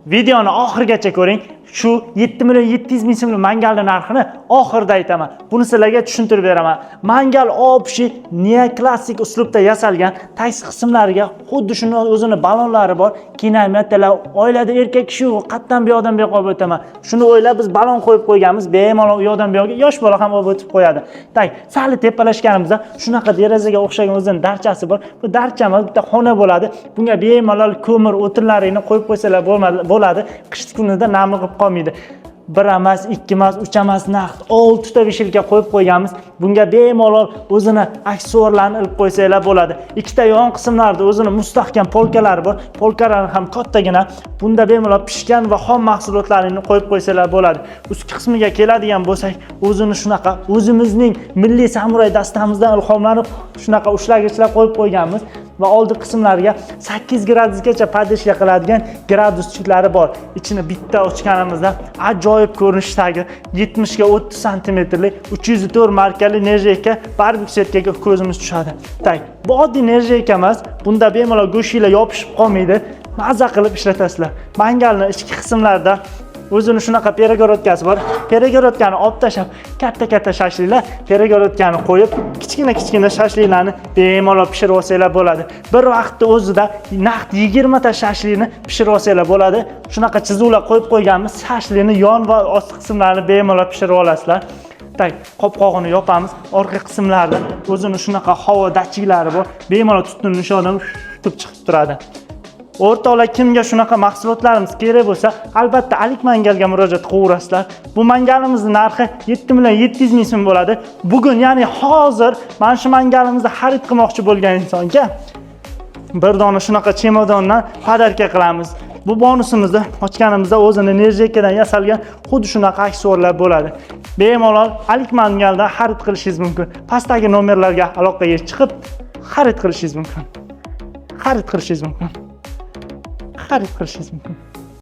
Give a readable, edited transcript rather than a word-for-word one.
Videoni oxirigacha ko'ring. Shu 7 million 700 ming so'mlik mangalni narxini oxirida aytaman. Buni sizlarga tushuntirib beraman. Mangal opshi neoklassik uslubda yasalgan, tagsi qismlariga xuddi shuni o'zini balonlari bor. Kinematalar, oilada erkak kishi qatdan bu yoqdan bu yoqqa olib o'taman. Shuni o'ylab biz balon qo'yib qo'yganmiz. Bemalol u yoqdan bu yoqqa yosh bola ham olib o'tib qo'yadi. Tak, sali tepalashganimizda shunaqa derazaga o'xshagan o'zining darchasi bor. Bu darchama bitta xona bo'ladi. Bunga bemalol ko'mir o'tinlarini qo'yib qo'ysalar bo'ladi. Qish kunida namig'ib qolmaydi. 1 emas, 2 emas, 3 emas, naqd 6 ta beshilga qo'yib qo'yganmiz. Bunga bemalol o'zini aksessuarlarni ilib qo'ysanglar bo'ladi. Ikkita yon qismlarda o'zini mustahkam polkalari bor. Polkalari ham kattagina. Bunda bemalol pishgan va xom mahsulotlarini qo'yib qo'ysanglar bo'ladi. Ustki qismiga keladigan bo'lsak, o'zini shunaqa o'zimizning milliy samuray dastamizdan ilhomlanib shunaqa ushlagichlar qo'yib qo'yganmiz. Va oldi qismlariga 8 gradusgacha podeshka qiladigan graduschiklari bor. Ichini bitta ochganimizda ajoyib ko'rinishdagi 70 ga 30 santimetrlik 304 markali nerjeyka barbekü setkaga ko'zimiz tushadi. Tak, bu oddiy nerjeyka emas. Bunda bemalol go'shinglar yopishib qolmaydi. Maza qilib ishlatasizlar. Mangalning ichki qismlarida o'zini shunaqa peragorotkasi bor. Peragorotkani olib tashab, katta shashliklar peragorotkani qo'yib, kichkina shashliklarni bemalol pishirib olsanglar bo'ladi. Bir vaqtda o'zida naqd 20 ta shashlikni pishirib olsanglar bo'ladi. Shunaqa chizuvlar qo'yib qo'yganmiz. Shashlikni yon va ost qismlarini bemalol pishirib olasizlar. Tak, qopqog'ini yopamiz. Orqa qismlarida o'zini shunaqa havo datchiklari bor. Bemalol tutun nishondan tutib chiqib turadi. O'rtoqlar, kimga shunaqa mahsulotlarimiz kerak bo'lsa, albatta Alik Mangalga murojaat qilaverasizlar. Bu mangalimizning narxi 7 million 700 ming so'm bo'ladi. Bugun, ya'ni hozir mana shu mangalimizni xarid qilmoqchi bo'lgan insonga bir dona shunaqa chemodondan podarka qilamiz. Bu bonusimizni ochganimizda o'zini nerjeykadan yasalgan xuddi shunaqa aksessuarlar bo'ladi. Bemalol Alik Mangaldan xarid qilishingiz mumkin. Pastdagi nomerlarga aloqaga chiqib xarid qilishingiz mumkin. Xarid qilishingiz mumkin.